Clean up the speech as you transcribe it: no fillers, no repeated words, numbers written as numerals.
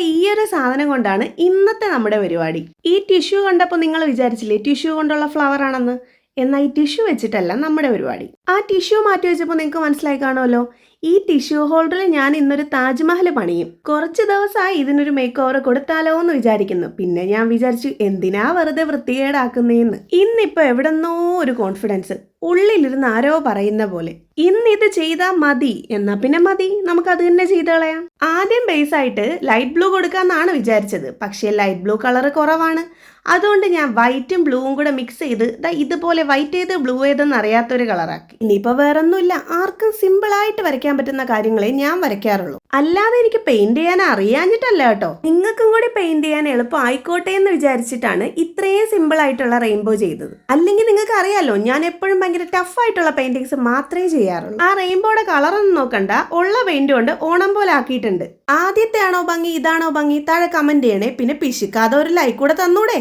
ഈ ഒരു സാധനം കൊണ്ടാണ് ഇന്നത്തെ നമ്മുടെ പരിപാടി. ഈ ടിഷ്യൂ കണ്ടപ്പോൾ നിങ്ങൾ വിചാരിച്ചില്ലേ ടിഷ്യൂ കൊണ്ടുള്ള ഫ്ലവർ ആണെന്ന്? എന്നാൽ ഈ ടിഷ്യൂ വെച്ചിട്ടല്ല നമ്മുടെ പരിപാടി. ആ ടിഷ്യൂ മാറ്റി വെച്ചപ്പോൾ നിങ്ങൾക്ക് മനസ്സിലായി കാണുമല്ലോ. ഈ ടിഷ്യൂ ഹോൾഡറിൽ ഞാൻ ഇന്നൊരു താജ്മഹൽ പണിയും. കുറച്ച് ദിവസമായി ഇതിനൊരു മേക്ക് ഓവർ കൊടുത്താലോ എന്ന് വിചാരിക്കുന്നു. പിന്നെ ഞാൻ വിചാരിച്ചു എന്തിനാ വെറുതെ വൃത്തികേടാക്കുന്നേന്ന്. ഇന്നിപ്പോ എവിടെന്നോ ഒരു കോൺഫിഡൻസ് ഉള്ളിലിരുന്ന് ആരോ പറയുന്ന പോലെ ഇന്നിത് ചെയ്താൽ മതി. എന്നാ പിന്നെ മതി, നമുക്ക് അത് തന്നെ ചെയ്ത് കളയാം. ആദ്യം ബേസ് ആയിട്ട് ലൈറ്റ് ബ്ലൂ കൊടുക്കാന്നാണ് വിചാരിച്ചത്. പക്ഷേ ലൈറ്റ് ബ്ലൂ കളർ കുറവാണ്. അതുകൊണ്ട് ഞാൻ വൈറ്റും ബ്ലൂവും കൂടെ മിക്സ് ചെയ്ത് ഇതുപോലെ വൈറ്റ് ഏത് ബ്ലൂ ഏതെന്ന് അറിയാത്തൊരു കളറാക്കി. ഇനിയിപ്പോ വേറൊന്നുമില്ല, ആർക്കും സിമ്പിൾ ആയിട്ട് വരയ്ക്കാൻ പറ്റുന്ന കാര്യങ്ങളെ ഞാൻ വരയ്ക്കാറുള്ളൂ. അല്ലാതെ എനിക്ക് പെയിന്റ് ചെയ്യാൻ അറിയാഞ്ഞിട്ടല്ല കേട്ടോ. നിങ്ങൾക്കും കൂടി പെയിന്റ് ചെയ്യാൻ എളുപ്പം ആയിക്കോട്ടെ എന്ന് വിചാരിച്ചിട്ടാണ് ഇത്രയും സിമ്പിൾ ആയിട്ടുള്ള റെയിൻബോ ചെയ്തത്. അല്ലെങ്കിൽ നിങ്ങൾക്ക് അറിയാലോ, ഞാൻ എപ്പോഴും ഭയങ്കര ടഫ് ആയിട്ടുള്ള പെയിന്റിങ്സ് മാത്രമേ ചെയ്യാറുള്ളൂ. ആ റെയിൻബോയുടെ കളറൊന്നും നോക്കണ്ട, ഉള്ള പെയിന്റ് കൊണ്ട് ഓണം പോലെ ആക്കിയിട്ടുണ്ട്. ആദ്യത്തെ ആണോ ഭംഗി, ഇതാണോ ഭംഗി? താഴെ കമന്റ് ചെയ്യണേ. പിന്നെ പിശുക്കാതെ ഒരു ലൈക്ക് കൂടെ തന്നൂടെ.